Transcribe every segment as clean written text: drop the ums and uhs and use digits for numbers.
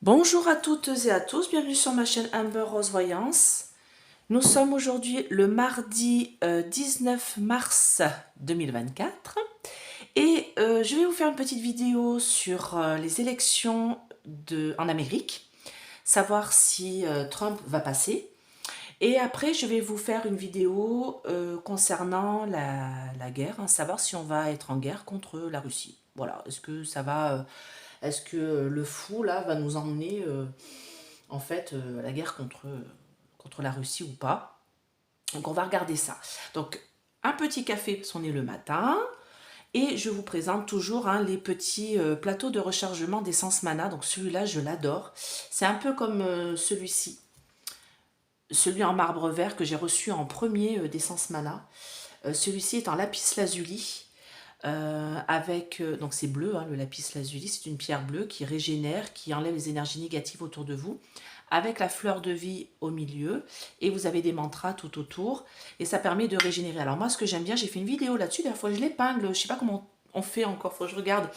Bonjour à toutes et à tous, bienvenue sur ma chaîne Amber Rose Voyance. Nous sommes aujourd'hui le mardi 19 mars 2024 et je vais vous faire une petite vidéo sur les élections en Amérique, savoir si Trump va passer. Et après, je vais vous faire une vidéo concernant la guerre, savoir si on va être en guerre contre la Russie. Voilà, est-ce que ça va, est-ce que le fou là va nous emmener en fait à la guerre contre la Russie ou pas? Donc on va regarder ça. Donc un petit café parce qu'on est le matin. Et je vous présente toujours les petits plateaux de rechargement d'essence mana. Donc celui-là, je l'adore. C'est un peu comme celui-ci. Celui en marbre vert que j'ai reçu en premier d'essence mana. Celui-ci est en lapis lazuli. Donc c'est bleu, le lapis lazuli, c'est une pierre bleue qui régénère, qui enlève les énergies négatives autour de vous, avec la fleur de vie au milieu, et vous avez des mantras tout autour, et ça permet de régénérer. Alors moi, ce que j'aime bien, j'ai fait une vidéo là-dessus, la fois je l'épingle, je sais pas comment on fait encore, faut que je regarde.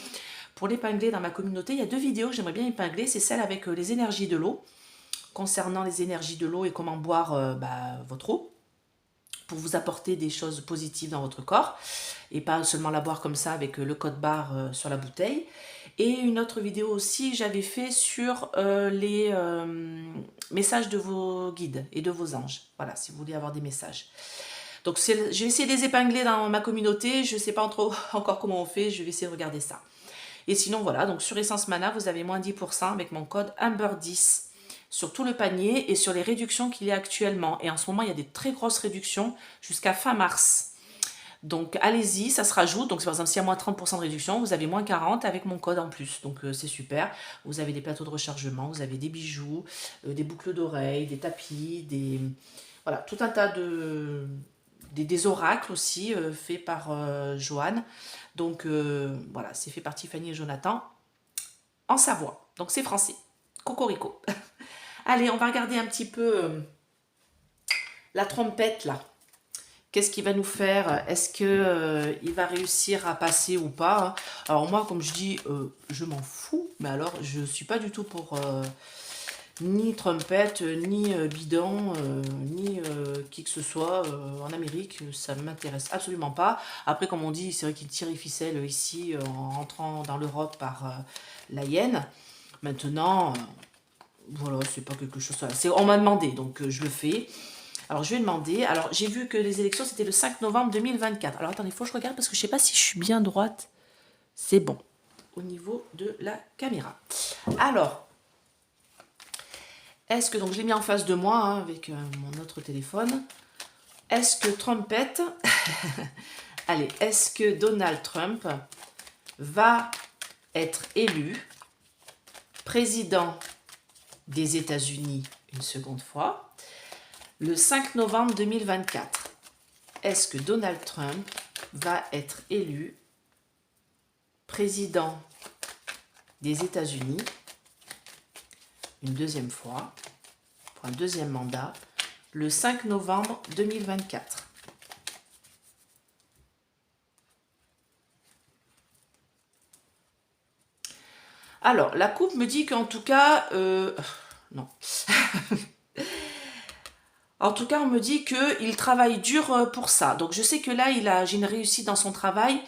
Pour l'épingler dans ma communauté, il y a 2 vidéos que j'aimerais bien épingler, c'est celle avec les énergies de l'eau, concernant les énergies de l'eau et comment boire votre eau, pour vous apporter des choses positives dans votre corps et pas seulement la boire comme ça avec le code barre sur la bouteille. Et une autre vidéo aussi j'avais fait sur les messages de vos guides et de vos anges. Voilà, si vous voulez avoir des messages. Donc je vais essayer de les épingler dans ma communauté. Je ne sais pas trop encore comment on fait. Je vais essayer de regarder ça. Et sinon voilà, donc sur Essence Mana, vous avez moins 10% avec mon code Amber10 sur tout le panier et sur les réductions qu'il y a actuellement. Et en ce moment, il y a des très grosses réductions jusqu'à fin mars. Donc allez-y, ça se rajoute. Donc par exemple, s'il y a moins 30% de réduction, vous avez moins 40 avec mon code en plus. Donc c'est super. Vous avez des plateaux de rechargement, vous avez des bijoux, des boucles d'oreilles, des tapis, voilà, tout un tas des oracles aussi faits par Joanne. Donc voilà, c'est fait par Tiffany et Jonathan en Savoie. Donc c'est français. Cocorico. Allez, on va regarder un petit peu la trompette là. Qu'est-ce qu'il va nous faire? Est-ce que il va réussir à passer ou pas? Alors moi, comme je dis, je m'en fous. Mais alors, je suis pas du tout pour ni trompette, ni bidon, ni qui que ce soit en Amérique. Ça ne m'intéresse absolument pas. Après, comme on dit, c'est vrai qu'il tire les ficelles ici en rentrant dans l'Europe par la Hyène. Maintenant, voilà, c'est pas quelque chose. On m'a demandé, donc je le fais. Alors, je vais demander. Alors, j'ai vu que les élections, c'était le 5 novembre 2024. Alors, attendez, il faut que je regarde parce que je ne sais pas si je suis bien droite. C'est bon. Au niveau de la caméra. Alors, est-ce que... Donc, je l'ai mis en face de moi avec mon autre téléphone. Est-ce que Trumpette... Allez, est-ce que Donald Trump va être élu président des États-Unis une seconde fois le 5 novembre 2024? Est-ce que Donald Trump va être élu président des États-Unis une deuxième fois, pour un deuxième mandat, le 5 novembre 2024? Alors, la coupe me dit qu'en tout cas... non. En tout cas, on me dit qu'il travaille dur pour ça. Donc, je sais que là, j'ai une réussite dans son travail.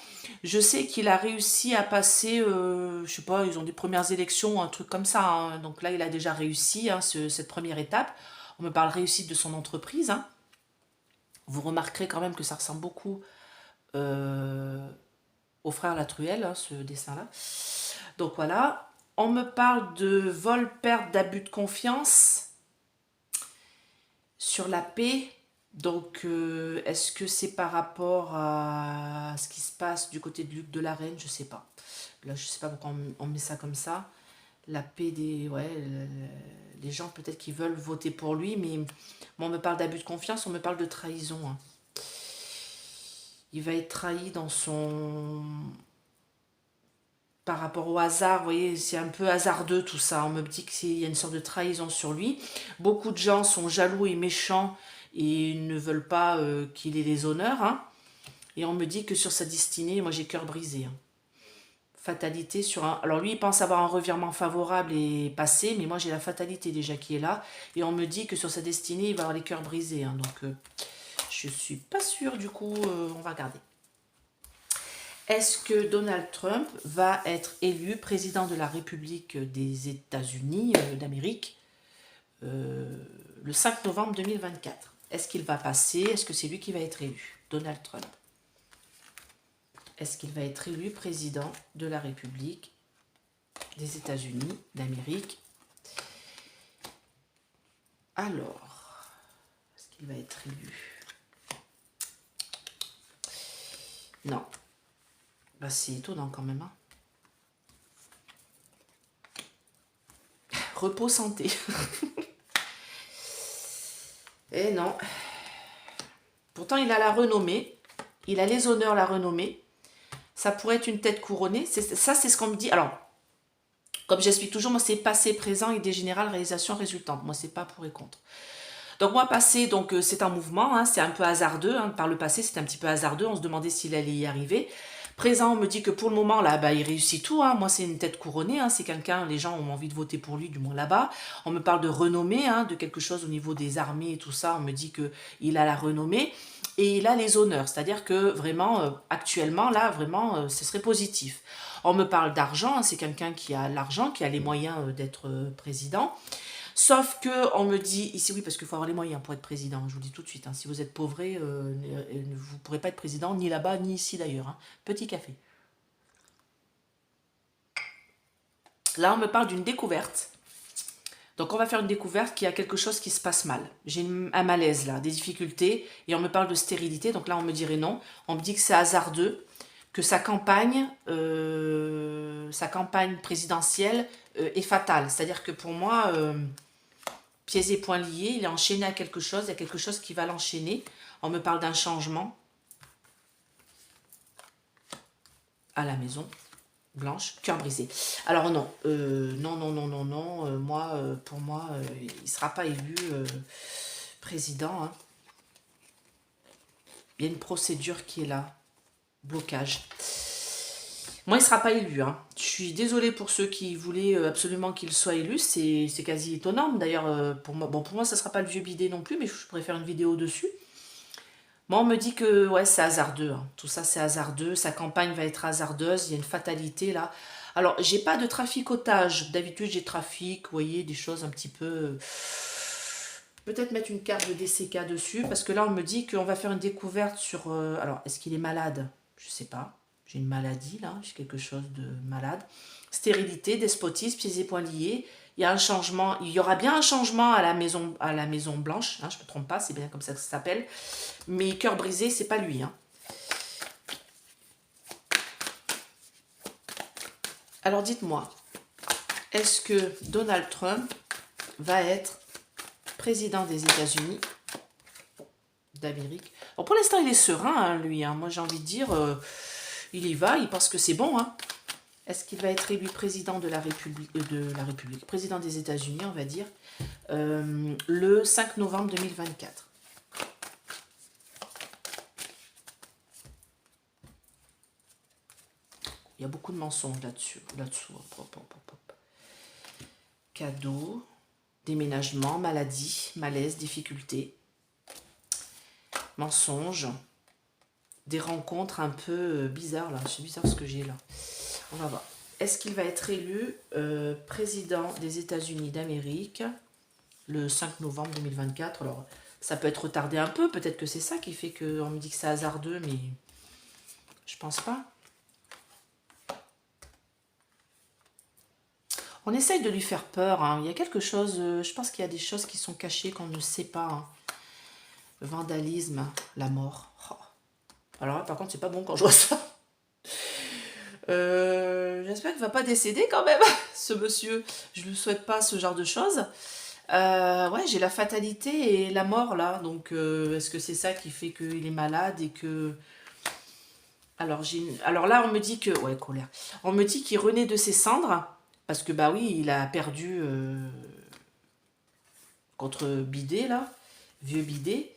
Je sais qu'il a réussi à passer, je sais pas, ils ont des premières élections, un truc comme ça. Donc là, il a déjà réussi cette première étape. On me parle réussite de son entreprise. Vous remarquerez quand même que ça ressemble beaucoup au frère Latruelle, ce dessin-là. Donc voilà. On me parle de vol, perte, d'abus de confiance sur la paix. Donc, est-ce que c'est par rapport à ce qui se passe du côté de Luc de la Reine? Je sais pas. Là, je sais pas pourquoi on met ça comme ça. La paix des... Ouais, les gens peut-être qui veulent voter pour lui, mais bon, on me parle d'abus de confiance, on me parle de trahison. Il va être trahi dans son... Par rapport au hasard, vous voyez, c'est un peu hasardeux tout ça. On me dit qu'il y a une sorte de trahison sur lui. Beaucoup de gens sont jaloux et méchants et ne veulent pas qu'il ait les honneurs. Et on me dit que sur sa destinée, moi j'ai cœur brisé. Fatalité sur un... Alors lui, il pense avoir un revirement favorable et passé, mais moi j'ai la fatalité déjà qui est là. Et on me dit que sur sa destinée, il va avoir les cœurs brisés. Hein, donc je suis pas sûre, du coup, on va regarder. Est-ce que Donald Trump va être élu président de la République des États-Unis d'Amérique le 5 novembre 2024? Est-ce qu'il va passer? Est-ce que c'est lui qui va être élu? Donald Trump. Est-ce qu'il va être élu président de la République des États-Unis d'Amérique? Alors, est-ce qu'il va être élu? Non. Bah, c'est étonnant quand même. Hein. Repos santé. Eh non. Pourtant, il a la renommée. Il a les honneurs, la renommée. Ça pourrait être une tête couronnée. Ça, c'est ce qu'on me dit. Alors, comme j'explique toujours, moi, c'est passé, présent, idée générale, réalisation, résultante. Moi, c'est pas pour et contre. Donc, moi, passé, donc c'est un mouvement. Hein, c'est un peu hasardeux. Hein, par le passé, c'était un petit peu hasardeux. On se demandait s'il allait y arriver. Présent, on me dit que pour le moment, là, bah, il réussit tout. Hein. Moi, c'est une tête couronnée. Hein. C'est quelqu'un, les gens ont envie de voter pour lui, du moins là-bas. On me parle de renommée, hein, de quelque chose au niveau des armées et tout ça. On me dit qu'il a la renommée et il a les honneurs. C'est-à-dire que vraiment, actuellement, là, vraiment, ce serait positif. On me parle d'argent. Hein. C'est quelqu'un qui a l'argent, qui a les moyens d'être président. Sauf que on me dit, ici oui, parce qu'il faut avoir les moyens pour être président, je vous le dis tout de suite, hein, si vous êtes pauvré, vous ne pourrez pas être président, ni là-bas, ni ici d'ailleurs. Hein. Petit café. Là, on me parle d'une découverte. Donc, on va faire une découverte qu'il y a quelque chose qui se passe mal. J'ai un malaise là, des difficultés, et on me parle de stérilité, donc là, on me dirait non. On me dit que c'est hasardeux, que sa campagne présidentielle est fatale. C'est-à-dire que pour moi... pieds et poings liés, il est enchaîné à quelque chose, il y a quelque chose qui va l'enchaîner. On me parle d'un changement à la Maison Blanche, cœur brisé. Alors non, non, moi, pour moi, il ne sera pas élu président. Hein. Il y a une procédure qui est là, blocage. Moi, il ne sera pas élu. Hein. Je suis désolée pour ceux qui voulaient absolument qu'il soit élu. C'est quasi étonnant. D'ailleurs, pour moi, ça ne sera pas le vieux bidet non plus, mais je pourrais faire une vidéo dessus. Moi, on me dit que ouais, c'est hasardeux. Hein. Tout ça, c'est hasardeux. Sa campagne va être hasardeuse. Il y a une fatalité là. Alors, j'ai pas de traficotage. D'habitude, j'ai trafic, vous voyez, des choses un petit peu... Peut-être mettre une carte de DCK dessus, parce que là, on me dit qu'on va faire une découverte sur... alors, est-ce qu'il est malade? Je sais pas. J'ai une maladie, là. J'ai quelque chose de malade. Stérilité, despotisme, pieds et poings liés. Il y a un changement. Il y aura bien un changement à la Maison Blanche. Hein, je ne me trompe pas, c'est bien comme ça que ça s'appelle. Mais cœur brisé, c'est pas lui. Hein. Alors, dites-moi, est-ce que Donald Trump va être président des États-Unis d'Amérique? Bon, pour l'instant, il est serein, hein, lui. Hein. Moi, j'ai envie de dire... il y va, il pense que c'est bon. Hein. Est-ce qu'il va être élu président de la République, président des États-Unis, on va dire, le 5 novembre 2024? Il y a beaucoup de mensonges là-dessus. Cadeau, déménagement, maladie, malaise, difficulté, mensonges. Des rencontres un peu bizarres là. C'est bizarre ce que j'ai là. On va voir. Est-ce qu'il va être élu président des États-Unis d'Amérique le 5 novembre 2024? Alors, ça peut être retardé un peu. Peut-être que c'est ça qui fait qu'on me dit que c'est hasardeux, mais je pense pas. On essaye de lui faire peur. Hein. Il y a quelque chose... je pense qu'il y a des choses qui sont cachées qu'on ne sait pas. Hein. Le vandalisme, la mort. Oh. Alors là, par contre, c'est pas bon quand je vois ça. J'espère qu'il ne va pas décéder quand même, ce monsieur. Je ne lui souhaite pas ce genre de choses. Ouais, j'ai la fatalité et la mort là. Donc, est-ce que c'est ça qui fait qu'il est malade et que... Alors là, on me dit que... Ouais, colère. On me dit qu'il renaît de ses cendres. Parce que, bah oui, il a perdu contre Bidet, là. Vieux Bidet.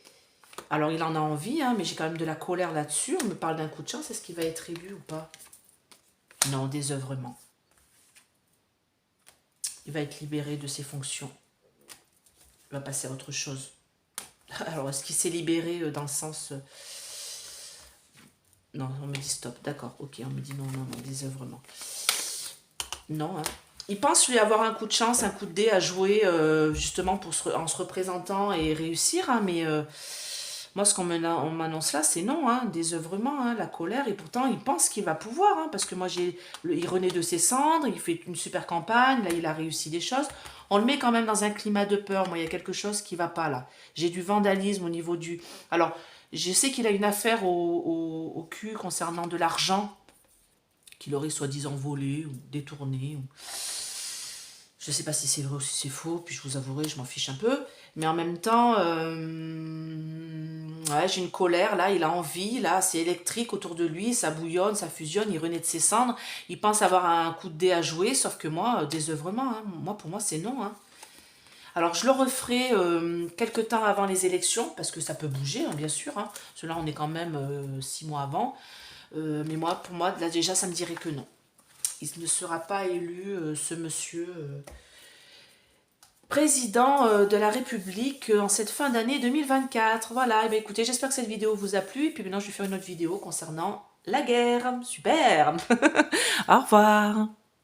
Alors, il en a envie, hein, mais j'ai quand même de la colère là-dessus. On me parle d'un coup de chance. Est-ce qu'il va être élu ou pas? Non, désœuvrement. Il va être libéré de ses fonctions. Il va passer à autre chose. Alors, est-ce qu'il s'est libéré dans le sens... Non, on me dit stop. D'accord, ok. On me dit non, non, non, désœuvrement. Non, hein. Il pense lui avoir un coup de chance, un coup de dé à jouer justement en se représentant et réussir, hein, mais moi ce on m'annonce là c'est non, hein, désœuvrement, hein, la colère, et pourtant il pense qu'il va pouvoir, hein, parce que moi il renaît de ses cendres, il fait une super campagne, là il a réussi des choses, on le met quand même dans un climat de peur, moi il y a quelque chose qui va pas là, j'ai du vandalisme au niveau du... Alors je sais qu'il a une affaire au cul concernant de l'argent, qu'il aurait soi-disant volé ou détourné, ou... Je sais pas si c'est vrai ou si c'est faux, puis je vous avouerai, je m'en fiche un peu. Mais en même temps, ouais, j'ai une colère, là, il a envie, là, c'est électrique autour de lui, ça bouillonne, ça fusionne, il renaît de ses cendres, il pense avoir un coup de dé à jouer, sauf que moi, désœuvrement, hein, moi, pour moi, c'est non. Hein. Alors, je le referai quelques temps avant les élections, parce que ça peut bouger, hein, bien sûr. Hein. Cela, on est quand même 6 mois avant. Mais moi, pour moi, là, déjà, ça me dirait que non. Il ne sera pas élu, ce monsieur... président de la République en cette fin d'année 2024. Voilà, et bien écoutez, j'espère que cette vidéo vous a plu. Et puis maintenant, je vais faire une autre vidéo concernant la guerre. Super. Au revoir.